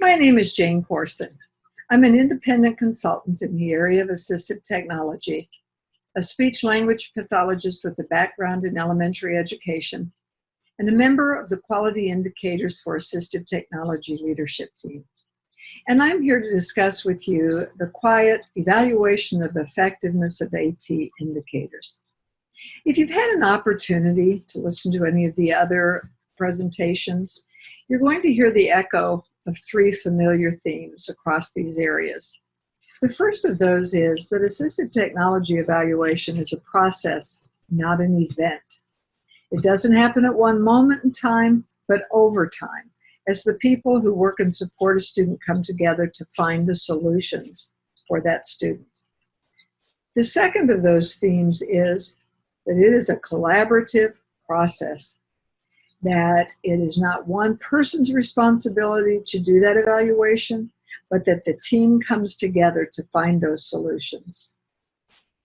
My name is Jane Corsten. I'm an independent consultant in the area of assistive technology, a speech-language pathologist with a background in elementary education, and a member of the Quality Indicators for Assistive Technology leadership team. And I'm here to discuss with you the quiet evaluation of effectiveness of AT indicators. If you've had an opportunity to listen to any of the other presentations, you're going to hear the echo of three familiar themes across these areas. The first of those is that assistive technology evaluation is a process, not an event. It doesn't happen at one moment in time, but over time, as the people who work and support a student come together to find the solutions for that student. The second of those themes is that it is a collaborative process, that it is not one person's responsibility to do that evaluation, but that the team comes together to find those solutions.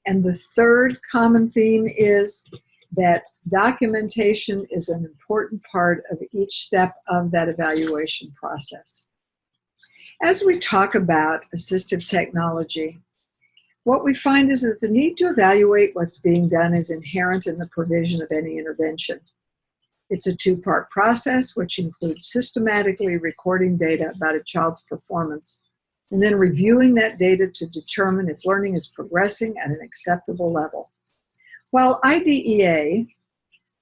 And the third common theme is that documentation is an important part of each step of that evaluation process. As we talk about assistive technology, what we find is that the need to evaluate what's being done is inherent in the provision of any intervention. It's a two-part process, which includes systematically recording data about a child's performance and then reviewing that data to determine if learning is progressing at an acceptable level. While IDEA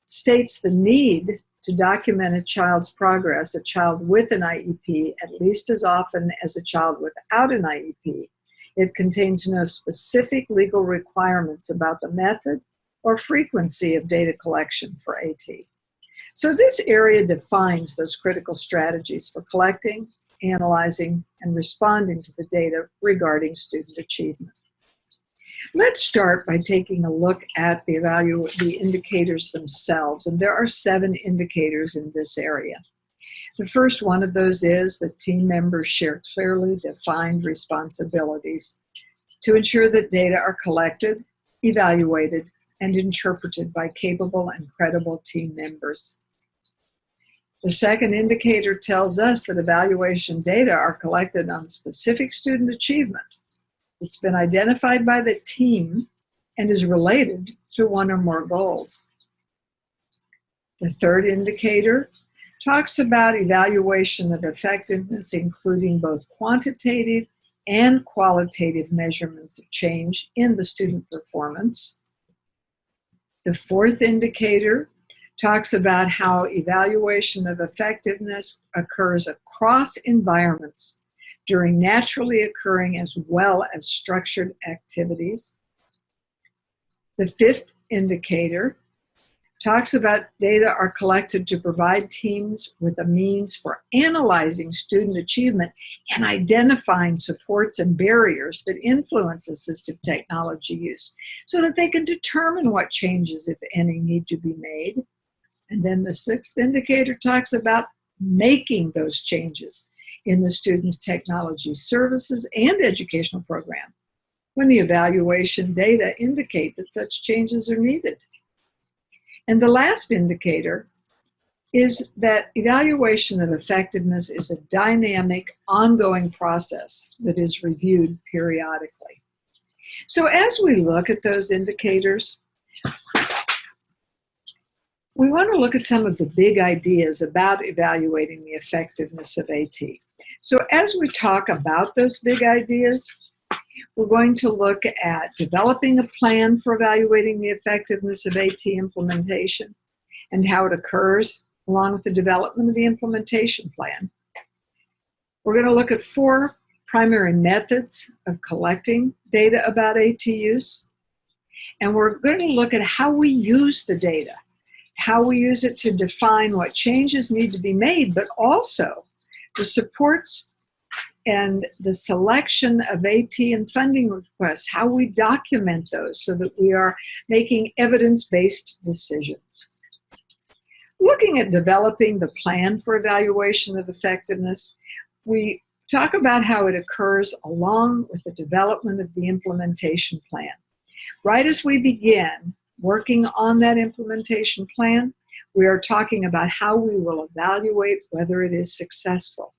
states the need to document a child's progress, a child with an IEP, at least as often as a child without an IEP, it contains no specific legal requirements about the method or frequency of data collection for AT. So this area defines those critical strategies for collecting, analyzing, and responding to the data regarding student achievement. Let's start by taking a look at the indicators themselves, and there are 7 indicators in this area. The first one of those is that team members share clearly defined responsibilities to ensure that data are collected, evaluated, and interpreted by capable and credible team members. The second indicator tells us that evaluation data are collected on specific student achievement. It's been identified by the team and is related to one or more goals. The third indicator talks about evaluation of effectiveness, including both quantitative and qualitative measurements of change in the student performance. The fourth indicator talks about how evaluation of effectiveness occurs across environments during naturally occurring as well as structured activities. The fifth indicator talks about data are collected to provide teams with a means for analyzing student achievement and identifying supports and barriers that influence assistive technology use so that they can determine what changes, if any, need to be made. And then the sixth indicator talks about making those changes in the student's technology services and educational program when the evaluation data indicate that such changes are needed. And the last indicator is that evaluation of effectiveness is a dynamic, ongoing process that is reviewed periodically. So as we look at those indicators, we want to look at some of the big ideas about evaluating the effectiveness of AT. So as we talk about those big ideas, we're going to look at developing a plan for evaluating the effectiveness of AT implementation and how it occurs, along with the development of the implementation plan. We're going to look at 4 primary methods of collecting data about AT use, and we're going to look at how we use the data, how we use it to define what changes need to be made, but also the supports and the selection of AT and funding requests, how we document those so that we are making evidence-based decisions. Looking at developing the plan for evaluation of effectiveness, we talk about how it occurs along with the development of the implementation plan. Right as we begin working on that implementation plan, we are talking about how we will evaluate whether it is successful.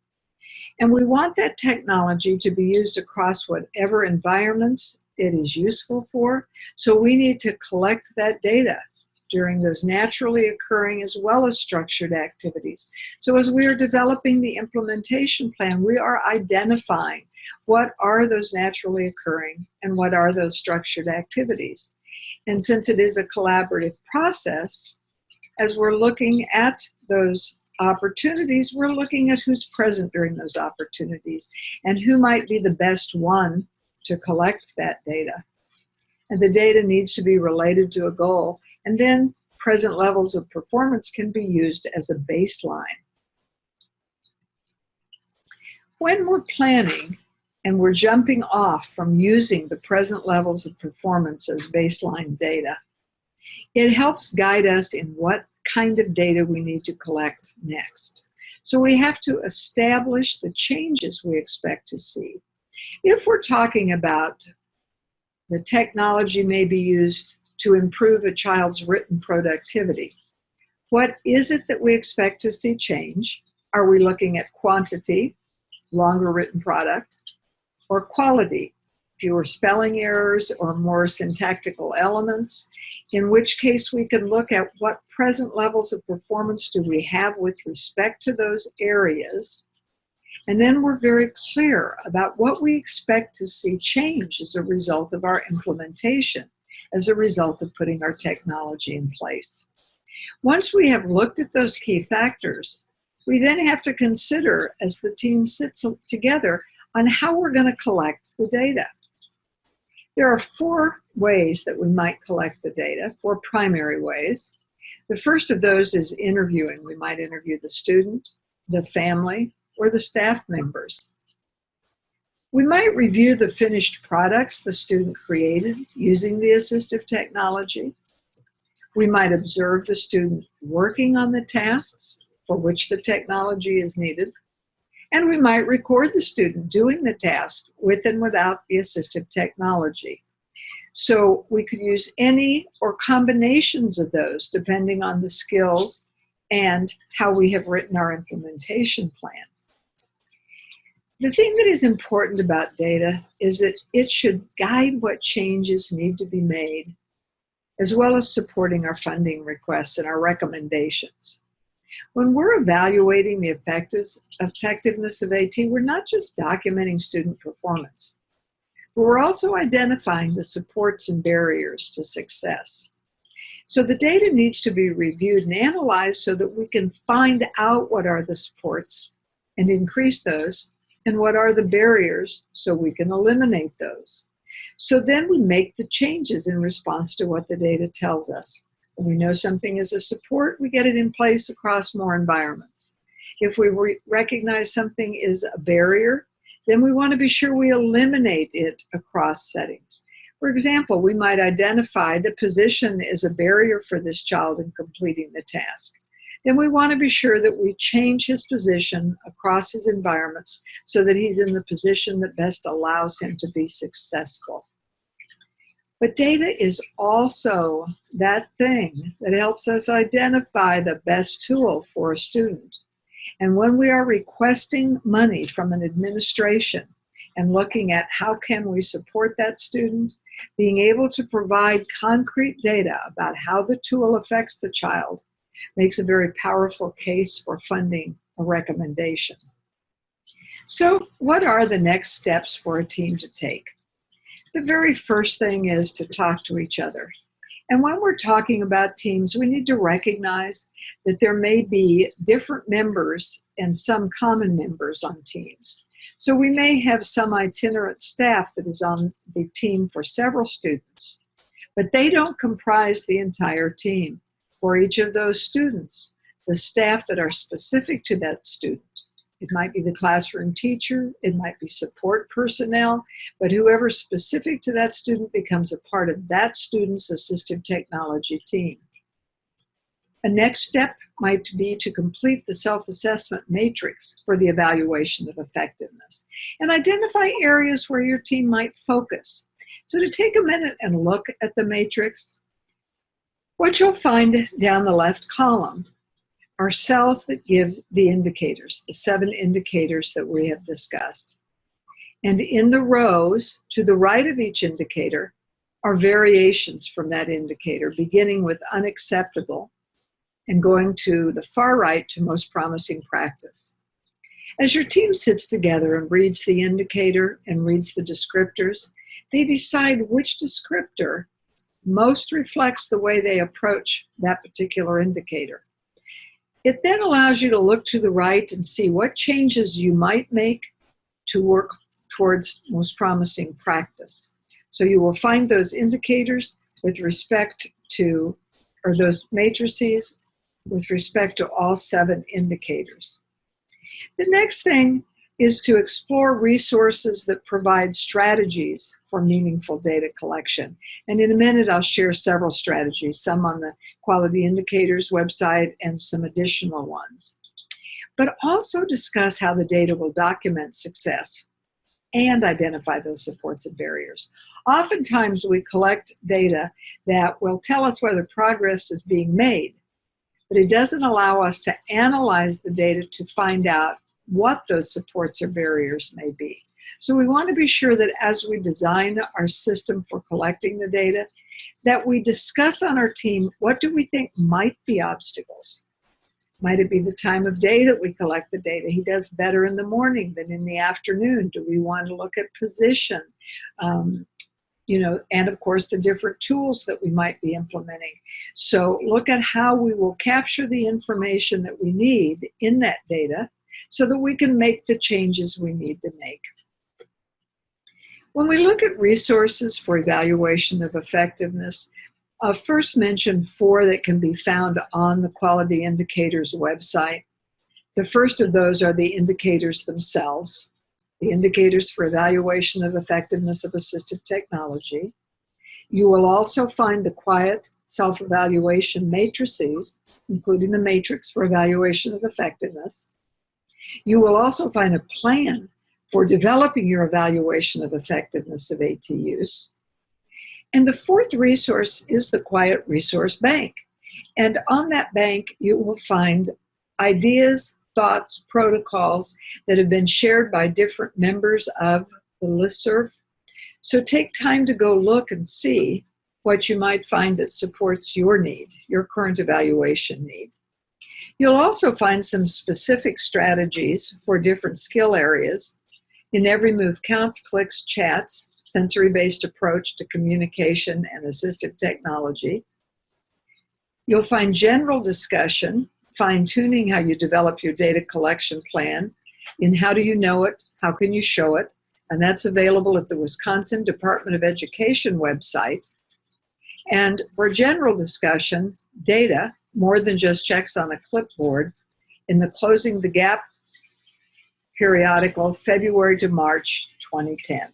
And we want that technology to be used across whatever environments it is useful for. So we need to collect that data during those naturally occurring as well as structured activities. So as we are developing the implementation plan, we are identifying what are those naturally occurring and what are those structured activities. And since it is a collaborative process, as we're looking at those opportunities, we're looking at who's present during those opportunities and who might be the best one to collect that data. And the data needs to be related to a goal, and then present levels of performance can be used as a baseline. When we're planning and we're jumping off from using the present levels of performance as baseline data, it helps guide us in what kind of data we need to collect next. So we have to establish the changes we expect to see. If we're talking about the technology may be used to improve a child's written productivity, what is it that we expect to see change? Are we looking at quantity, longer written product, or quality, fewer spelling errors or more syntactical elements? In which case we can look at what present levels of performance do we have with respect to those areas. And then we're very clear about what we expect to see change as a result of our implementation, as a result of putting our technology in place. Once we have looked at those key factors, we then have to consider, as the team sits together, on how we're going to collect the data. There are 4 ways that we might collect the data, 4 primary ways. The first of those is interviewing. We might interview the student, the family, or the staff members. We might review the finished products the student created using the assistive technology. We might observe the student working on the tasks for which the technology is needed. And we might record the student doing the task with and without the assistive technology. So we could use any or combinations of those depending on the skills and how we have written our implementation plan. The thing that is important about data is that it should guide what changes need to be made, as well as supporting our funding requests and our recommendations. When we're evaluating the effectiveness of AT, we're not just documenting student performance, but we're also identifying the supports and barriers to success. So the data needs to be reviewed and analyzed so that we can find out what are the supports and increase those, and what are the barriers so we can eliminate those. So then we make the changes in response to what the data tells us. When we know something is a support, we get it in place across more environments. If we recognize something is a barrier, then we want to be sure we eliminate it across settings. For example, we might identify the position is a barrier for this child in completing the task. Then we want to be sure that we change his position across his environments so that he's in the position that best allows him to be successful. But data is also that thing that helps us identify the best tool for a student. And when we are requesting money from an administration and looking at how can we support that student, being able to provide concrete data about how the tool affects the child makes a very powerful case for funding a recommendation. So what are the next steps for a team to take? The very first thing is to talk to each other. And when we're talking about teams, we need to recognize that there may be different members and some common members on teams. So we may have some itinerant staff that is on the team for several students, but they don't comprise the entire team. For each of those students, the staff that are specific to that student, it might be the classroom teacher, it might be support personnel, but whoever's specific to that student becomes a part of that student's assistive technology team. A next step might be to complete the self-assessment matrix for the evaluation of effectiveness and identify areas where your team might focus. So to take a minute and look at the matrix, what you'll find down the left column are cells that give the indicators, the 7 indicators that we have discussed. And in the rows to the right of each indicator are variations from that indicator, beginning with unacceptable and going to the far right to most promising practice. As your team sits together and reads the indicator and reads the descriptors, they decide which descriptor most reflects the way they approach that particular indicator. It then allows you to look to the right and see what changes you might make to work towards most promising practice. So you will find those indicators with respect to, or those matrices with respect to all 7 indicators. The next thing is to explore resources that provide strategies for meaningful data collection. And in a minute, I'll share several strategies, some on the Quality Indicators website and some additional ones. But also discuss how the data will document success and identify those supports and barriers. Oftentimes, we collect data that will tell us whether progress is being made, but it doesn't allow us to analyze the data to find out what those supports or barriers may be. So we want to be sure that as we design our system for collecting the data, that we discuss on our team, what do we think might be obstacles? Might it be the time of day that we collect the data? He does better in the morning than in the afternoon. Do we want to look at position? And of course the different tools that we might be implementing. So look at how we will capture the information that we need in that data so that we can make the changes we need to make. When we look at resources for evaluation of effectiveness, I'll first mention 4 that can be found on the Quality Indicators website. The first of those are the indicators themselves, the indicators for evaluation of effectiveness of assistive technology. You will also find the quiet self-evaluation matrices, including the matrix for evaluation of effectiveness. You will also find a plan for developing your evaluation of effectiveness of AT use. And the 4th resource is the Quiet Resource Bank. And on that bank, you will find ideas, thoughts, protocols that have been shared by different members of the listserv. So take time to go look and see what you might find that supports your need, your current evaluation need. You'll also find some specific strategies for different skill areas in Every Move Counts, Clicks, Chats, sensory-based approach to communication and assistive technology. You'll find general discussion, fine-tuning how you develop your data collection plan, in How Do You Know It, How Can You Show It, and that's available at the Wisconsin Department of Education website. And for general discussion, data, more than just checks on a clipboard, in the Closing the Gap periodical, February to March 2010.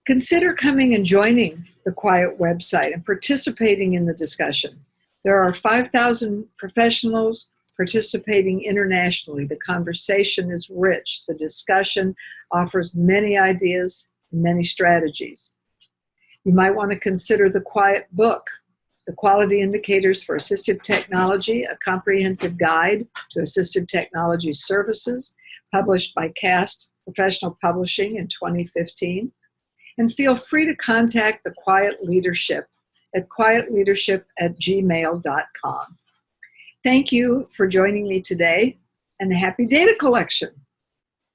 Consider coming and joining the Quiet website and participating in the discussion. There are 5,000 professionals participating internationally. The conversation is rich. The discussion offers many ideas and many strategies. You might want to consider the Quiet book, The Quality Indicators for Assistive Technology, a comprehensive guide to assistive technology services, published by CAST Professional Publishing in 2015. And feel free to contact the Quiet Leadership at quietleadership@gmail.com. Thank you for joining me today, and happy data collection.